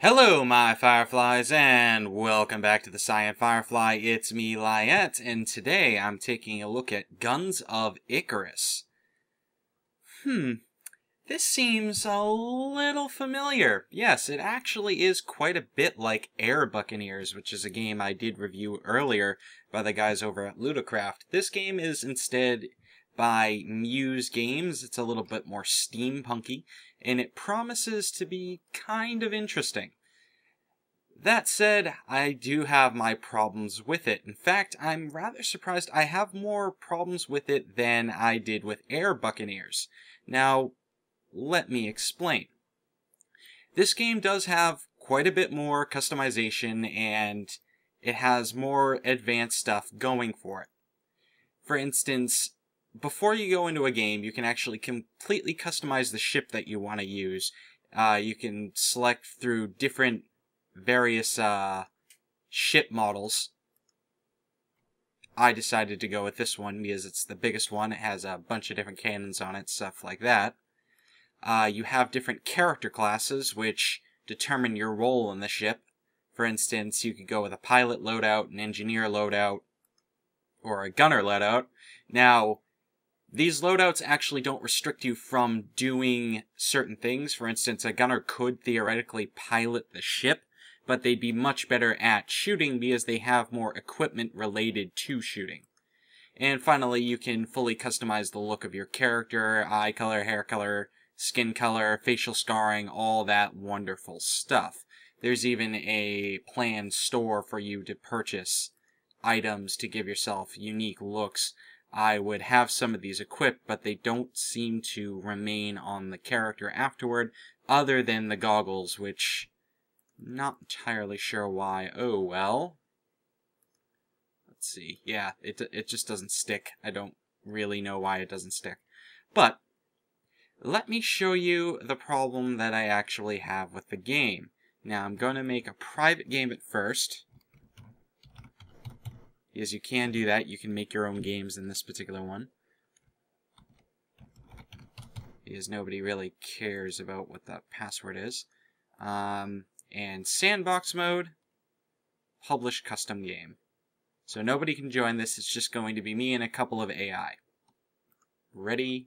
Hello, my Fireflies, and welcome back to the TheCyanFirefly. It's me, Lyiat, and today I'm taking a look at Guns of Icarus. This seems a little familiar. Yes, it actually is quite a bit like Air Buccaneers, which is a game I did review earlier by the guys over at Ludocraft. This game is instead by Muse Games. It's a little bit more steampunky, and it promises to be kind of interesting. That said, I do have my problems with it. In fact, I'm rather surprised I have more problems with it than I did with Air Buccaneers. Now, let me explain. This game does have quite a bit more customization, and it has more advanced stuff going for it. For instance, before you go into a game, you can actually completely customize the ship that you want to use. You can select through different various ship models. I decided to go with this one because it's the biggest one. It has a bunch of different cannons on it, stuff like that. You have different character classes which determine your role in the ship. For instance, you could go with a pilot loadout, an engineer loadout, or a gunner loadout. Now, these loadouts actually don't restrict you from doing certain things. For instance, a gunner could theoretically pilot the ship, but they'd be much better at shooting because they have more equipment related to shooting. And finally, you can fully customize the look of your character, eye color, hair color, skin color, facial scarring, all that wonderful stuff. There's even a planned store for you to purchase items to give yourself unique looks. I would have some of these equipped, but they don't seem to remain on the character afterward, other than the goggles, which not entirely sure why. Oh, well. Let's see. Yeah, it just doesn't stick. I don't really know why it doesn't stick. But let me show you the problem that I actually have with the game. Now, I'm going to make a private game at first, because you can do that. You can make your own games in this particular one, because nobody really cares about what that password is. And sandbox mode, publish custom game. So nobody can join this, it's just going to be me and a couple of AI. Ready?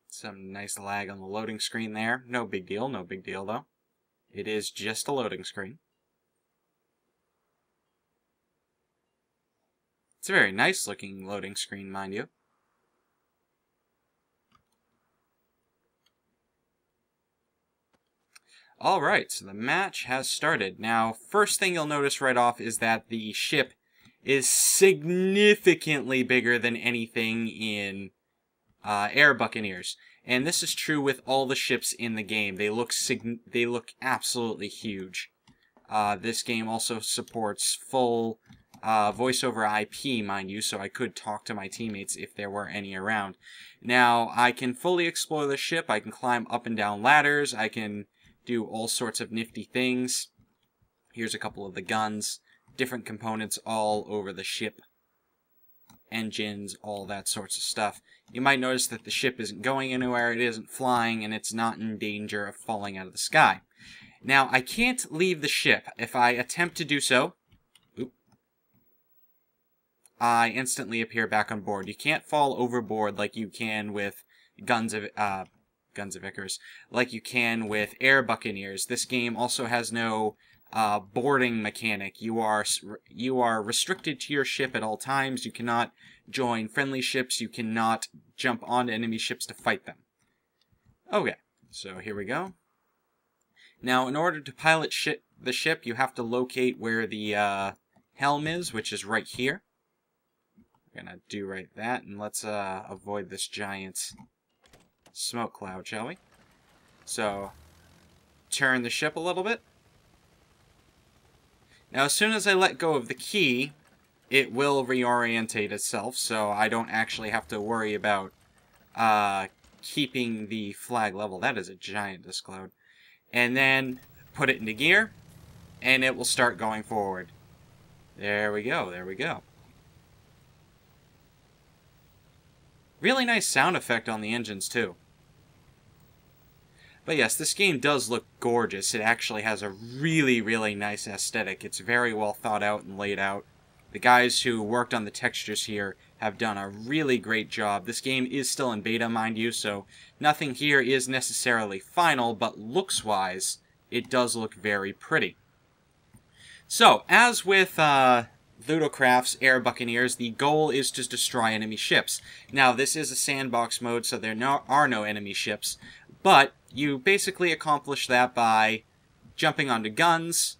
Some nice lag on the loading screen there. No big deal though. It is just a loading screen. It's a very nice looking loading screen, mind you. Alright, so the match has started. Now, first thing you'll notice right off is that the ship is significantly bigger than anything in Air Buccaneers. And this is true with all the ships in the game. They look absolutely huge. This game also supports full voice over IP, mind you, so I could talk to my teammates if there were any around. Now, I can fully explore the ship. I can climb up and down ladders. I can do all sorts of nifty things. Here's a couple of the guns. Different components all over the ship. Engines, all that sorts of stuff. You might notice that the ship isn't going anywhere, it isn't flying, and it's not in danger of falling out of the sky. Now, I can't leave the ship. If I attempt to do so, I instantly appear back on board. You can't fall overboard like you can with Guns of Icarus, like you can with Air Buccaneers. This game also has no boarding mechanic. You are restricted to your ship at all times. You cannot join friendly ships. You cannot jump onto enemy ships to fight them. Okay, so here we go. Now, in order to pilot the ship, you have to locate where the helm is, which is right here. We're gonna do right that, and let's avoid this giant smoke cloud, shall we? So, turn the ship a little bit. Now, as soon as I let go of the key, it will reorientate itself, so I don't actually have to worry about keeping the flag level. That is a giant disk cloud. And then put it into gear, and it will start going forward. There we go, there we go. Really nice sound effect on the engines, too. But yes, this game does look gorgeous. It actually has a really, really nice aesthetic. It's very well thought out and laid out. The guys who worked on the textures here have done a really great job. This game is still in beta, mind you, so nothing here is necessarily final, but looks-wise, it does look very pretty. So, as with Ludocraft's Air Buccaneers, the goal is to destroy enemy ships. Now, this is a sandbox mode, so there are no enemy ships, but you basically accomplish that by jumping onto guns.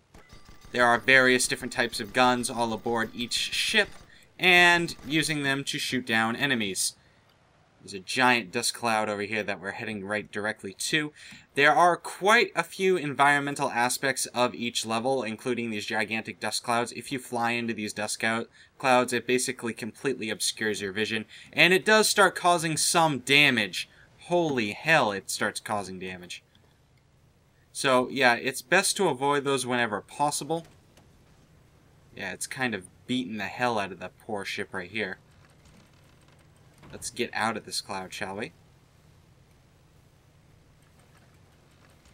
There are various different types of guns all aboard each ship, and using them to shoot down enemies. There's a giant dust cloud over here that we're heading right directly to. There are quite a few environmental aspects of each level, including these gigantic dust clouds. If you fly into these dust clouds, it basically completely obscures your vision, and it does start causing some damage. Holy hell, it starts causing damage. So, yeah, it's best to avoid those whenever possible. Yeah, it's kind of beating the hell out of that poor ship right here. Let's get out of this cloud, shall we?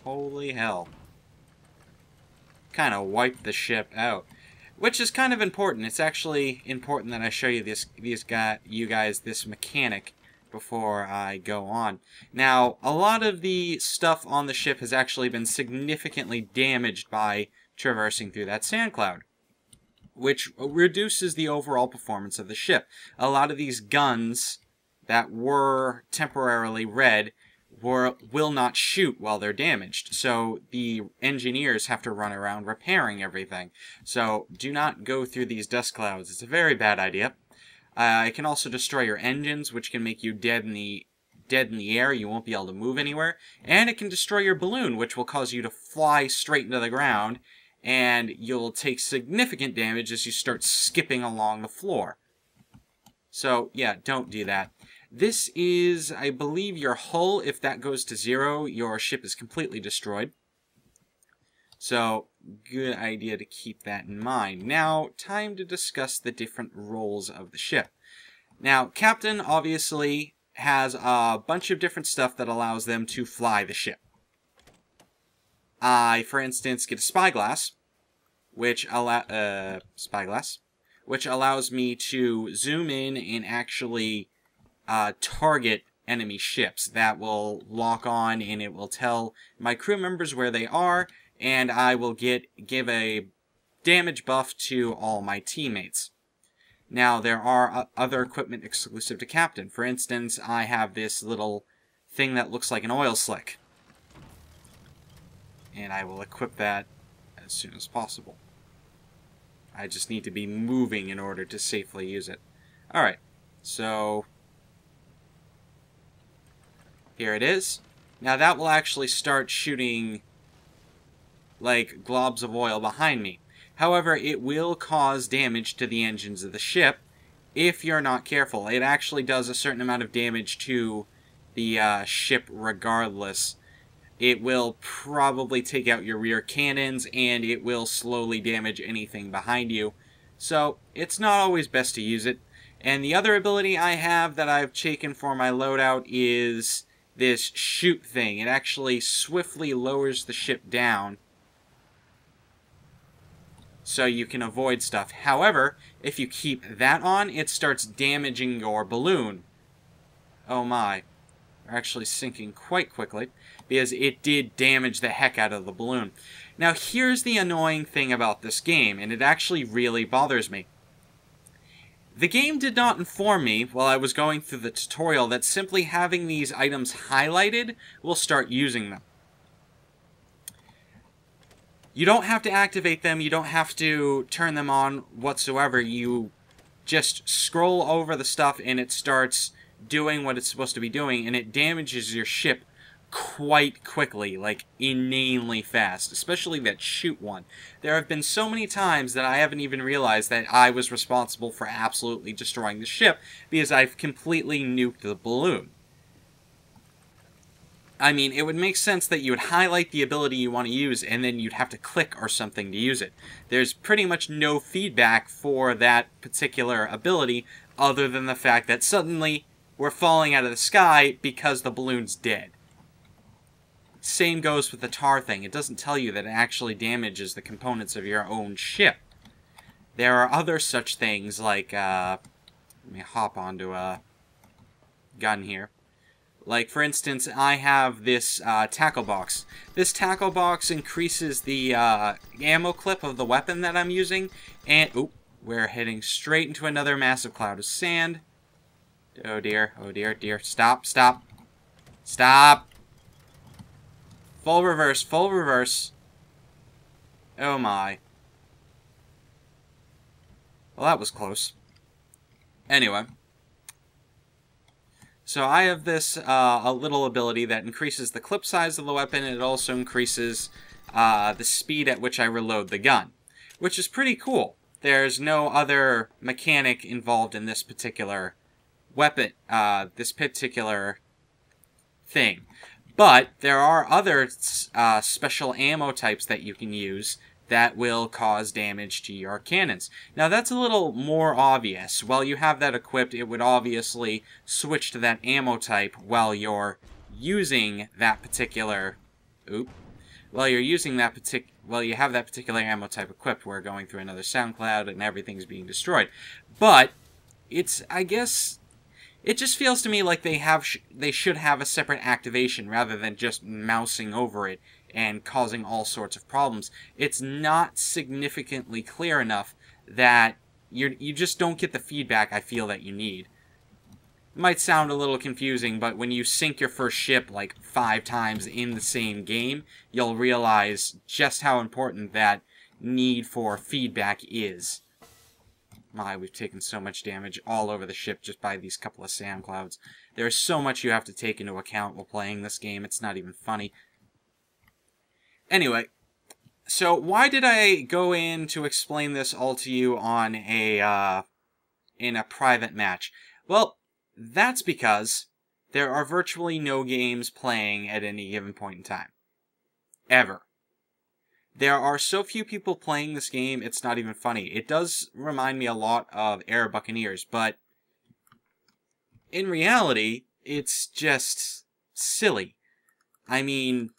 Holy hell. Kind of wiped the ship out. Which is kind of important. It's actually important that I show you you guys this mechanic before I go on. Now, a lot of the stuff on the ship has actually been significantly damaged by traversing through that sand cloud, which reduces the overall performance of the ship. A lot of these guns that were temporarily red will not shoot while they're damaged, so the engineers have to run around repairing everything. So do not go through these dust clouds. It's a very bad idea. It can also destroy your engines, which can make you dead in the air. You won't be able to move anywhere. And it can destroy your balloon, which will cause you to fly straight into the ground, and you'll take significant damage as you start skipping along the floor. So, yeah, don't do that. This is, I believe, your hull. If that goes to 0, your ship is completely destroyed. So, good idea to keep that in mind. Now, time to discuss the different roles of the ship. Now, Captain obviously has a bunch of different stuff that allows them to fly the ship. I, for instance, get a spyglass, which allows me to zoom in and actually target enemy ships. That will lock on, and it will tell my crew members where they are, and I will give a damage buff to all my teammates. Now, there are other equipment exclusive to Captain. For instance, I have this little thing that looks like an oil slick, and I will equip that as soon as possible. I just need to be moving in order to safely use it. Alright, so here it is. Now that will actually start shooting like globs of oil behind me. However, it will cause damage to the engines of the ship if you're not careful. It actually does a certain amount of damage to the ship regardless. It will probably take out your rear cannons, and it will slowly damage anything behind you. So, it's not always best to use it. And the other ability I have that I've taken for my loadout is this shoot thing. It actually swiftly lowers the ship down so you can avoid stuff. However, if you keep that on, it starts damaging your balloon. Oh my. We're actually sinking quite quickly, because it did damage the heck out of the balloon. Now, here's the annoying thing about this game, and it actually really bothers me. The game did not inform me, while I was going through the tutorial, that simply having these items highlighted will start using them. You don't have to activate them, you don't have to turn them on whatsoever. You just scroll over the stuff and it starts doing what it's supposed to be doing, and it damages your ship quite quickly, like inanely fast, especially that shoot one. There have been so many times that I haven't even realized that I was responsible for absolutely destroying the ship because I've completely nuked the balloon. I mean, it would make sense that you would highlight the ability you want to use, and then you'd have to click or something to use it. There's pretty much no feedback for that particular ability, other than the fact that suddenly were falling out of the sky because the balloon's dead. Same goes with the tar thing. It doesn't tell you that it actually damages the components of your own ship. There are other such things like, let me hop onto a gun here. Like, for instance, I have this tackle box. This tackle box increases the ammo clip of the weapon that I'm using, and, oop, we're heading straight into another massive cloud of sand. Oh dear, dear. Stop, stop. Stop! Full reverse, full reverse. Oh my. Well, that was close. Anyway. So I have this a little ability that increases the clip size of the weapon, and it also increases the speed at which I reload the gun, which is pretty cool. There's no other mechanic involved in this particular weapon, this particular thing. But there are other special ammo types that you can use that will cause damage to your cannons. Now that's a little more obvious. While you have that equipped, it would obviously switch to that ammo type while you're using that particular... While you're using that while you have that particular ammo type equipped, we're going through another sound cloud and everything's being destroyed. But it's, I guess... It just feels to me like they should have a separate activation rather than just mousing over it and causing all sorts of problems. It's not significantly clear enough that you just don't get the feedback I feel that you need. It might sound a little confusing, but when you sink your first ship like 5 times in the same game, you'll realize just how important that need for feedback is. My, we've taken so much damage all over the ship just by these couple of sand clouds. There's so much you have to take into account while playing this game, it's not even funny. Anyway, so why did I go in to explain this all to you on in a private match? Well, that's because there are virtually no games playing at any given point in time. Ever. There are so few people playing this game, it's not even funny. It does remind me a lot of Air Buccaneers, but in reality, it's just silly. I mean,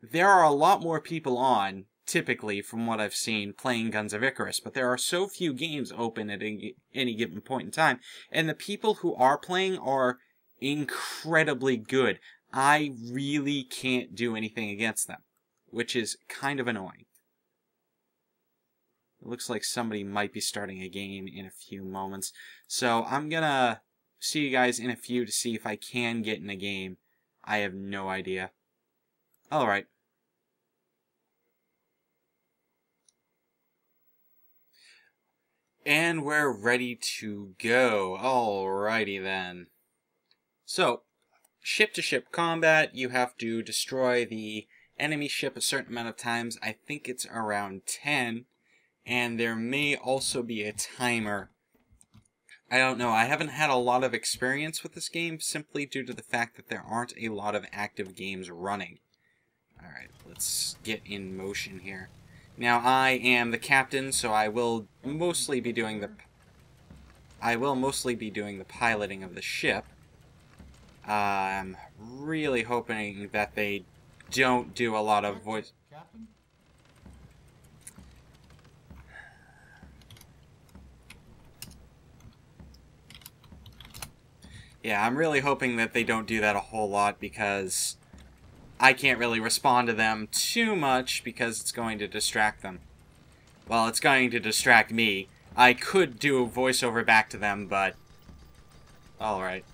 there are a lot more people on, typically, from what I've seen, playing Guns of Icarus, but there are so few games open at any given point in time, and the people who are playing are incredibly good. I really can't do anything against them, which is kind of annoying. It looks like somebody might be starting a game in a few moments, so I'm gonna see you guys in a few to see if I can get in a game. I have no idea. Alright. And we're ready to go. Alrighty then. So, ship-to-ship combat, you have to destroy the enemy ship a certain amount of times. I think it's around 10. And there may also be a timer. I don't know. I haven't had a lot of experience with this game simply due to the fact that there aren't a lot of active games running. Alright, let's get in motion here. Now, I am the captain, so I will mostly be doing the piloting of the ship. I'm really hoping that they don't do a lot of voice... Captain? Yeah, I'm really hoping that they don't do that a whole lot because I can't really respond to them too much because it's going to distract them. Well, it's going to distract me. I could do a voiceover back to them, but... Alright.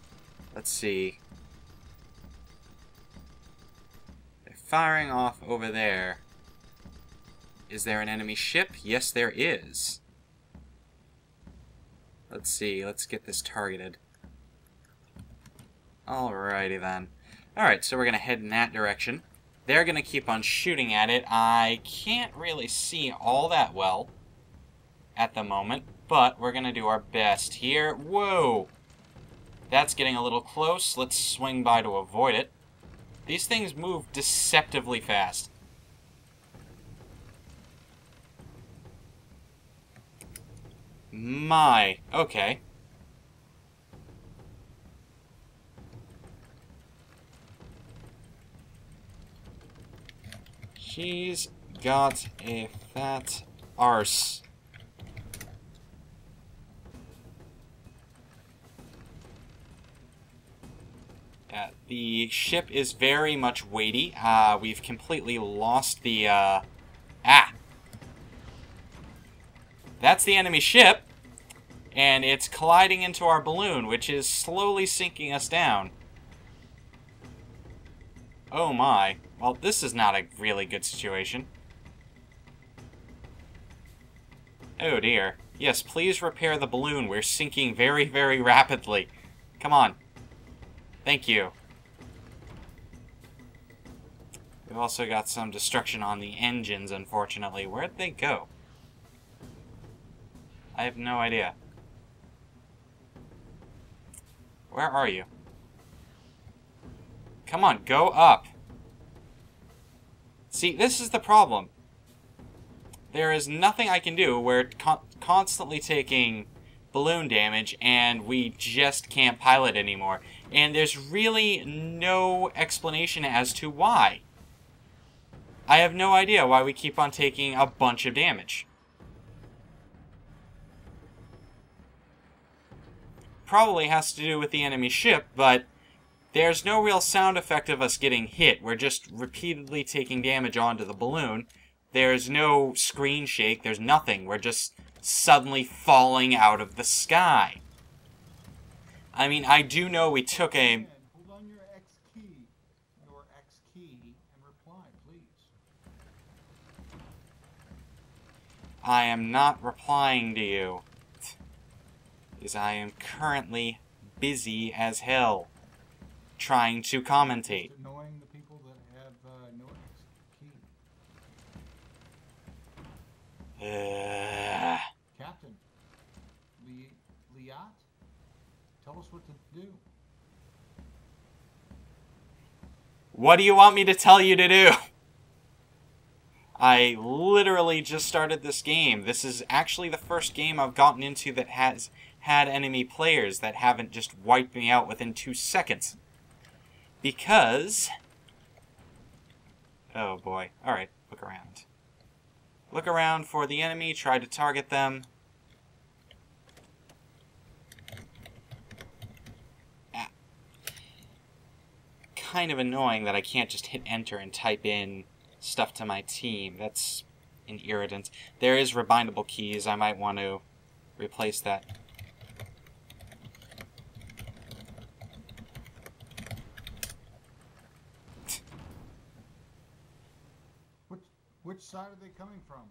Let's see. They're firing off over there. Is there an enemy ship? Yes, there is. Let's see. Let's get this targeted. Alrighty then. Alright, so we're going to head in that direction. They're going to keep on shooting at it. I can't really see all that well at the moment, but we're going to do our best here. Whoa! That's getting a little close. Let's swing by to avoid it. These things move deceptively fast. My, okay. She's got a fat arse. The ship is very much weighty. We've completely lost the, That's the enemy ship, and it's colliding into our balloon, which is slowly sinking us down. Oh my. Well, this is not a really good situation. Oh dear. Yes, please repair the balloon. We're sinking very, very rapidly. Come on. Thank you. We've also got some destruction on the engines, unfortunately. Where'd they go? I have no idea. Where are you? Come on, go up. See, this is the problem. There is nothing I can do. We're constantly taking balloon damage, and we just can't pilot anymore. And there's really no explanation as to why. I have no idea why we keep on taking a bunch of damage. Probably has to do with the enemy ship, but there's no real sound effect of us getting hit. We're just repeatedly taking damage onto the balloon. There's no screen shake. There's nothing. We're just suddenly falling out of the sky. I mean, I do know we took a... Hold on your X key, and reply, please. I am not replying to you. Because I am currently busy as hell trying to commentate. It's annoying the people that have no X key. Captain, Lyiat, tell us what to do. What do you want me to tell you to do? I literally just started this game. This is actually the first game I've gotten into that has had enemy players that haven't just wiped me out within 2 seconds. Because... oh boy. Alright, look around. Look around for the enemy, try to target them. Kind of annoying that I can't just hit enter and type in stuff to my team. That's an irritant. There is rebindable keys. I might want to replace that. Which side are they coming from?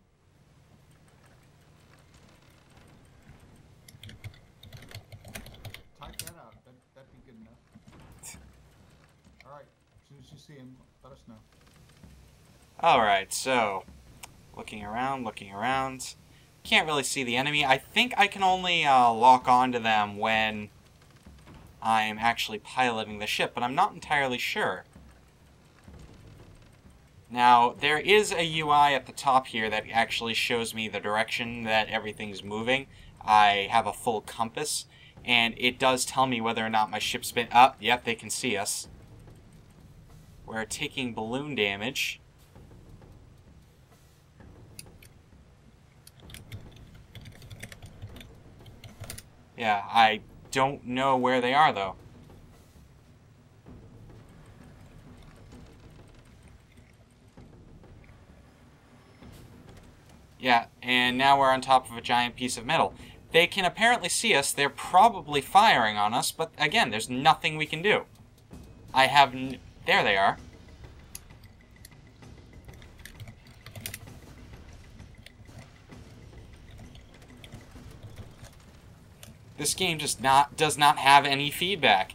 Type that out. That'd be good enough. Alright, as soon as you see him, let us know. Alright, so, looking around. Can't really see the enemy. I think I can only lock onto them when I'm actually piloting the ship, but I'm not entirely sure. Now, there is a UI at the top here that actually shows me the direction that everything's moving. I have a full compass, and it does tell me whether or not my ship's been up. Yep, they can see us. We're taking balloon damage. Yeah, I don't know where they are, though. Yeah, and now we're on top of a giant piece of metal. They can apparently see us. They're probably firing on us, but again, there's nothing we can do. I have there they are. This game just does not have any feedback.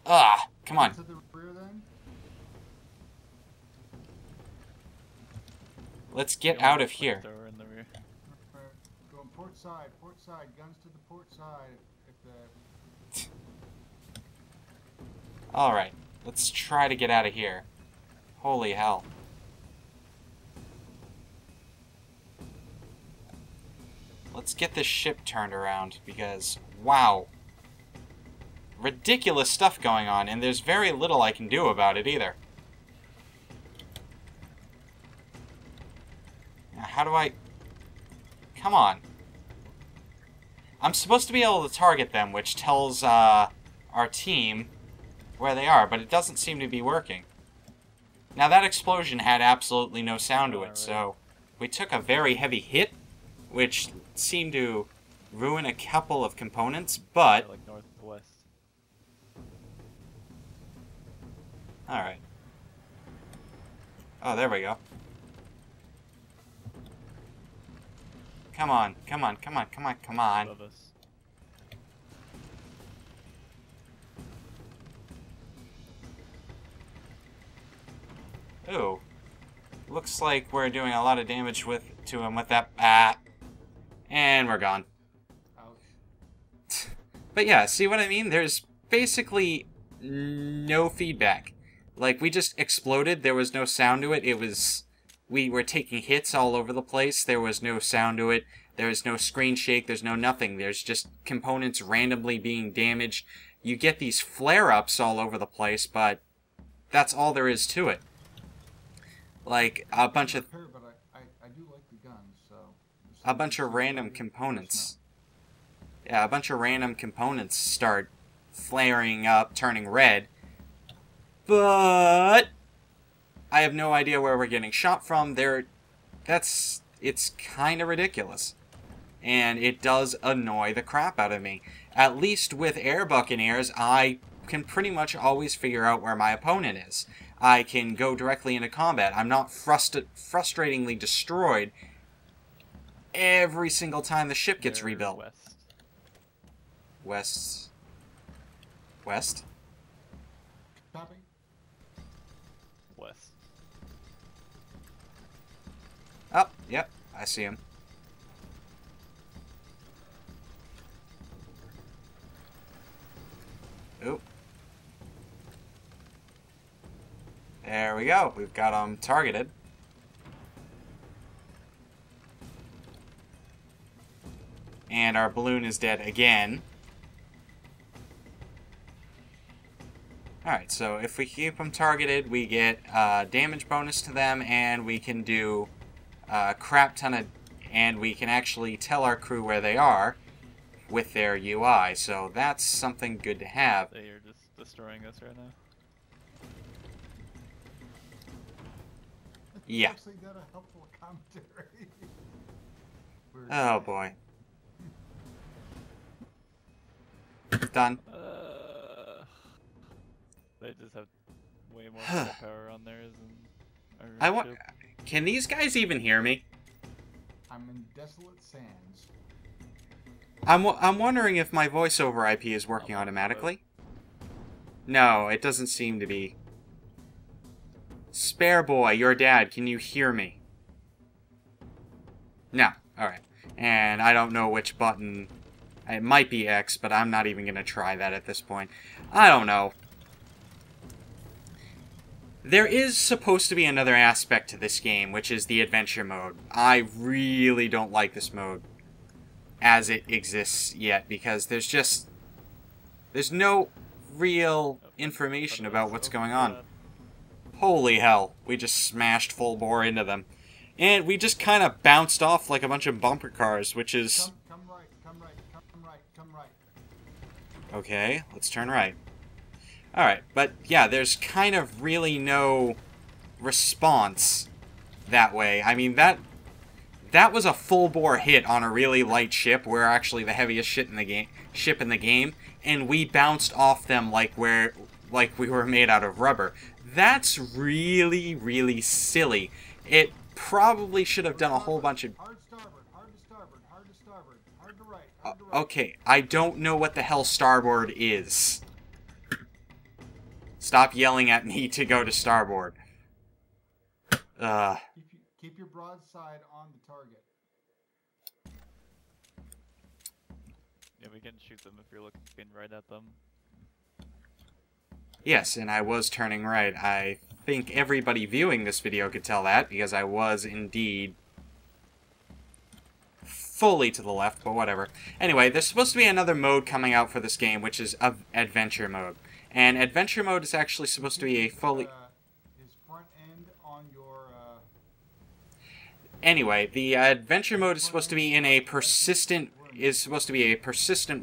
Ugh, come on. To the rear, then? Let's get out of here. In the rear. Going port side, guns to the port side. If the... Alright, let's try to get out of here. Holy hell. Let's get this ship turned around, because, wow. Ridiculous stuff going on, and there's very little I can do about it either. How do I... Come on. I'm supposed to be able to target them, which tells our team where they are, but it doesn't seem to be working. Now, that explosion had absolutely no sound to it, so we took a very heavy hit, which seemed to ruin a couple of components, but... Like northwest. Alright. Oh, there we go. Come on, come on, come on, come on, come on. Above us. Ooh. Looks like we're doing a lot of damage to him with that. Ah. And we're gone. Ouch. But yeah, see what I mean? There's basically no feedback. Like, we just exploded. There was no sound to it. It was... We were taking hits all over the place. There was no sound to it. There's no screen shake. There's no nothing. There's just components randomly being damaged. You get these flare-ups all over the place, but that's all there is to it. Like, a bunch of... But I do like the guns, so... A bunch of random components. Yeah, a bunch of random components start flaring up, turning red. But... I have no idea where we're getting shot from. It's kind of ridiculous. And it does annoy the crap out of me. At least with Air Buccaneers, I can pretty much always figure out where my opponent is. I can go directly into combat. I'm not frustratingly destroyed every single time the ship gets rebuilt. West. West? Copy. West. Oh, yep, I see him. Oop. There we go. We've got them targeted. And our balloon is dead again. Alright, so if we keep them targeted, we get damage bonus to them, and we can do a crap ton of... And we can actually tell our crew where they are with their UI, so that's something good to have. So you're just destroying us right now? Yeah. Actually got a helpful commentary. Oh boy. Done. They just have way more power on theirs than our ship. Can these guys even hear me? I'm in desolate sands. I'm wondering if my voiceover IP is working automatically. No, it doesn't seem to be. Spare boy, your dad, can you hear me? No. Alright. And I don't know which button. It might be X, but I'm not even going to try that at this point. I don't know. There is supposed to be another aspect to this game, which is the adventure mode. I really don't like this mode as it exists yet, because there's no real information about what's going on. Holy hell, we just smashed full bore into them. And we just kind of bounced off like a bunch of bumper cars, which is... Come right, come right, come right, come right. Okay, let's turn right. Alright, but yeah, there's kind of really no response that way. I mean, that was a full-bore hit on a really light ship. We're actually the heaviest ship in the game, and we bounced off them like we were made out of rubber. That's really, really silly. It probably should have done a whole bunch of... Hard starboard, hard to starboard, hard to starboard, hard to right, hard to right. Okay, I don't know what the hell starboard is. Stop yelling at me to go to starboard. Keep your broadside on the target. Yeah, we can shoot them if you're looking right at them. Yes, and I was turning right. I think everybody viewing this video could tell that, because I was indeed fully to the left, but whatever. Anyway, there's supposed to be another mode coming out for this game, which is adventure mode. And adventure mode is actually supposed to be a fully... Is front end on your... Anyway, the adventure mode is supposed to be in a persistent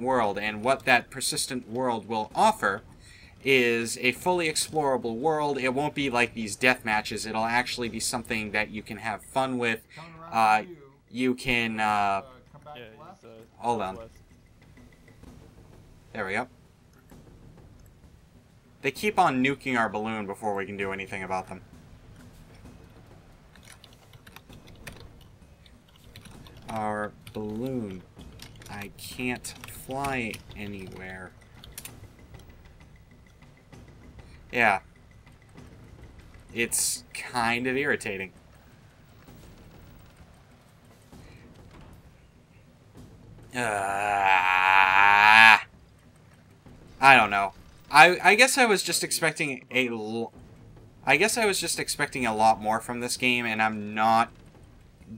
world, and what that persistent world will offer is a fully explorable world. It won't be like these death matches. It'll actually be something that you can have fun with. You can hold on. There we go. They keep on nuking our balloon before we can do anything about them. Our balloon. I can't fly anywhere. Yeah. It's kind of irritating. I don't know. I guess I was just expecting a lot more from this game, and I'm not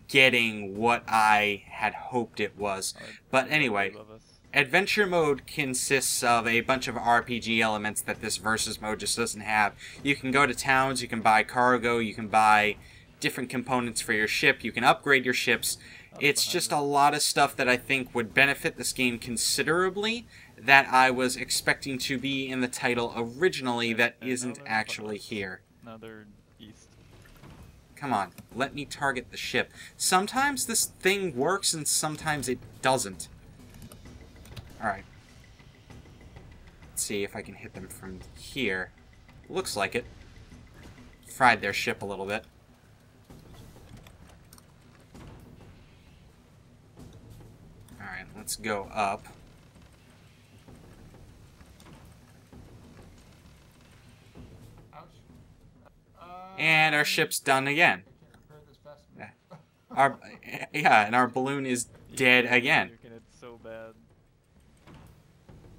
getting what I had hoped it was. But anyway, adventure mode consists of a bunch of RPG elements that this versus mode just doesn't have. You can go to towns, you can buy cargo, you can buy different components for your ship, you can upgrade your ships. It's just a lot of stuff that I think would benefit this game considerably that I was expecting to be in the title originally that isn't actually here. Another east. Come on, let me target the ship. Sometimes this thing works and sometimes it doesn't. Alright. Let's see if I can hit them from here. Looks like it. Fried their ship a little bit. Alright, let's go up. And our ship's done again. And our balloon is dead again. It's so bad.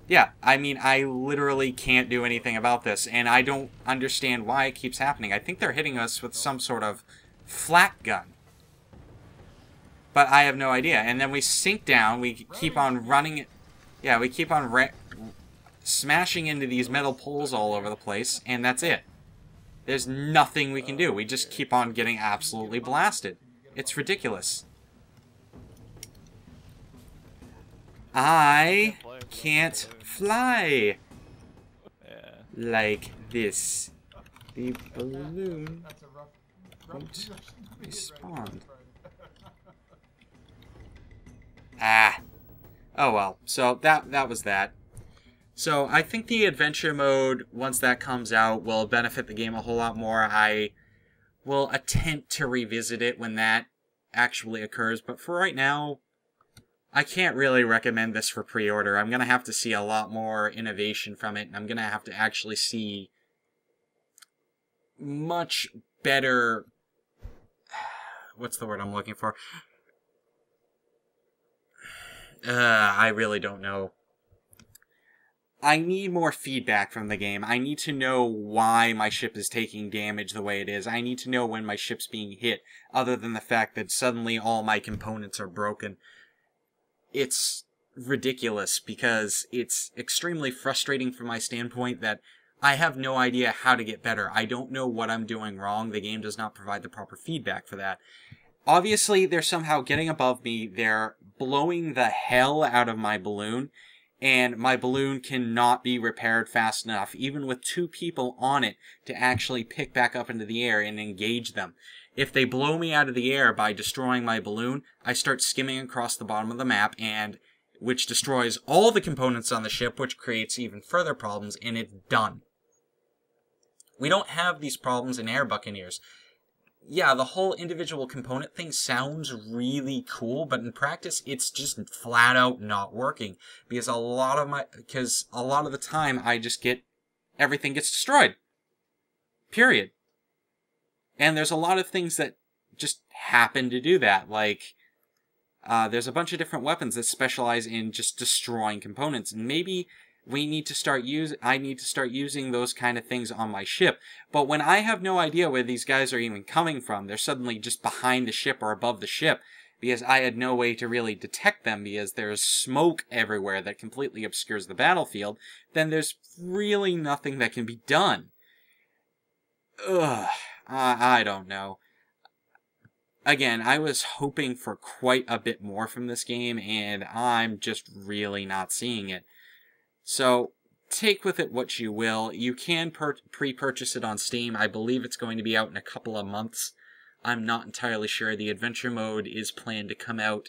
Yeah, I mean, I literally can't do anything about this, and I don't understand why it keeps happening. I think they're hitting us with some sort of flak gun. But I have no idea. And then we sink down, we keep on running it. Yeah, we keep on smashing into these metal poles all over the place, and that's it. There's nothing we can do. We just keep on getting absolutely blasted. It's ridiculous. I can't fly like this. The balloon won't respond. Ah. Oh well. So that was that. So I think the adventure mode, once that comes out, will benefit the game a whole lot more. I will attempt to revisit it when that actually occurs, but for right now, I can't really recommend this for pre-order. I'm going to have to see a lot more innovation from it, and I'm going to have to actually see much better... What's the word I'm looking for? I really don't know. I need more feedback from the game. I need to know why my ship is taking damage the way it is. I need to know when my ship's being hit, other than the fact that suddenly all my components are broken. It's ridiculous, because it's extremely frustrating from my standpoint that I have no idea how to get better. I don't know what I'm doing wrong. The game does not provide the proper feedback for that. Obviously, they're somehow getting above me. They're blowing the hell out of my balloon. And my balloon cannot be repaired fast enough, even with 2 people on it, to actually pick back up into the air and engage them. If they blow me out of the air by destroying my balloon, I start skimming across the bottom of the map, which destroys all the components on the ship, which creates even further problems, and it's done. We don't have these problems in Air Buccaneers. Yeah, the whole individual component thing sounds really cool, but in practice, it's just flat out not working. Because a lot of the time, everything gets destroyed. Period. And there's a lot of things that just happen to do that. Like, there's a bunch of different weapons that specialize in just destroying components. And maybe I need to start using those kind of things on my ship. But when I have no idea where these guys are even coming from, they're suddenly just behind the ship or above the ship, because I had no way to really detect them because there's smoke everywhere that completely obscures the battlefield, then there's really nothing that can be done. Ugh. I don't know. again, I was hoping for quite a bit more from this game, and I'm just really not seeing it. So, take with it what you will. You can pre-purchase it on Steam. I believe it's going to be out in a couple of months. I'm not entirely sure. The adventure mode is planned to come out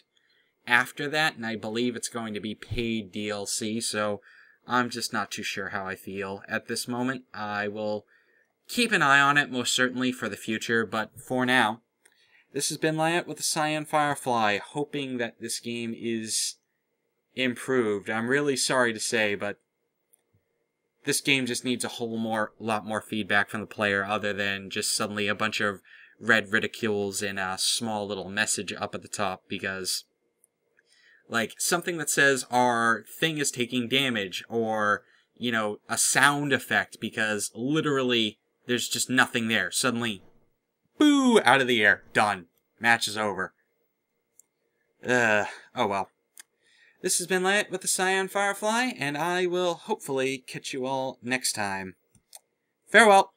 after that, and I believe it's going to be paid DLC, so I'm just not too sure how I feel at this moment. I will keep an eye on it, most certainly, for the future, but for now, this has been Lyiat with the TheCyanFirefly, hoping that this game is improved. I'm really sorry to say, but this game just needs a lot more feedback from the player other than just suddenly a bunch of red ridicules and a small little message up at the top, because like something that says our thing is taking damage, or, you know, a sound effect, because literally there's just nothing there. Suddenly, boo, out of the air, done. Match is over. Oh well. This has been Lyiat with the TheCyanFirefly, and I will hopefully catch you all next time. Farewell!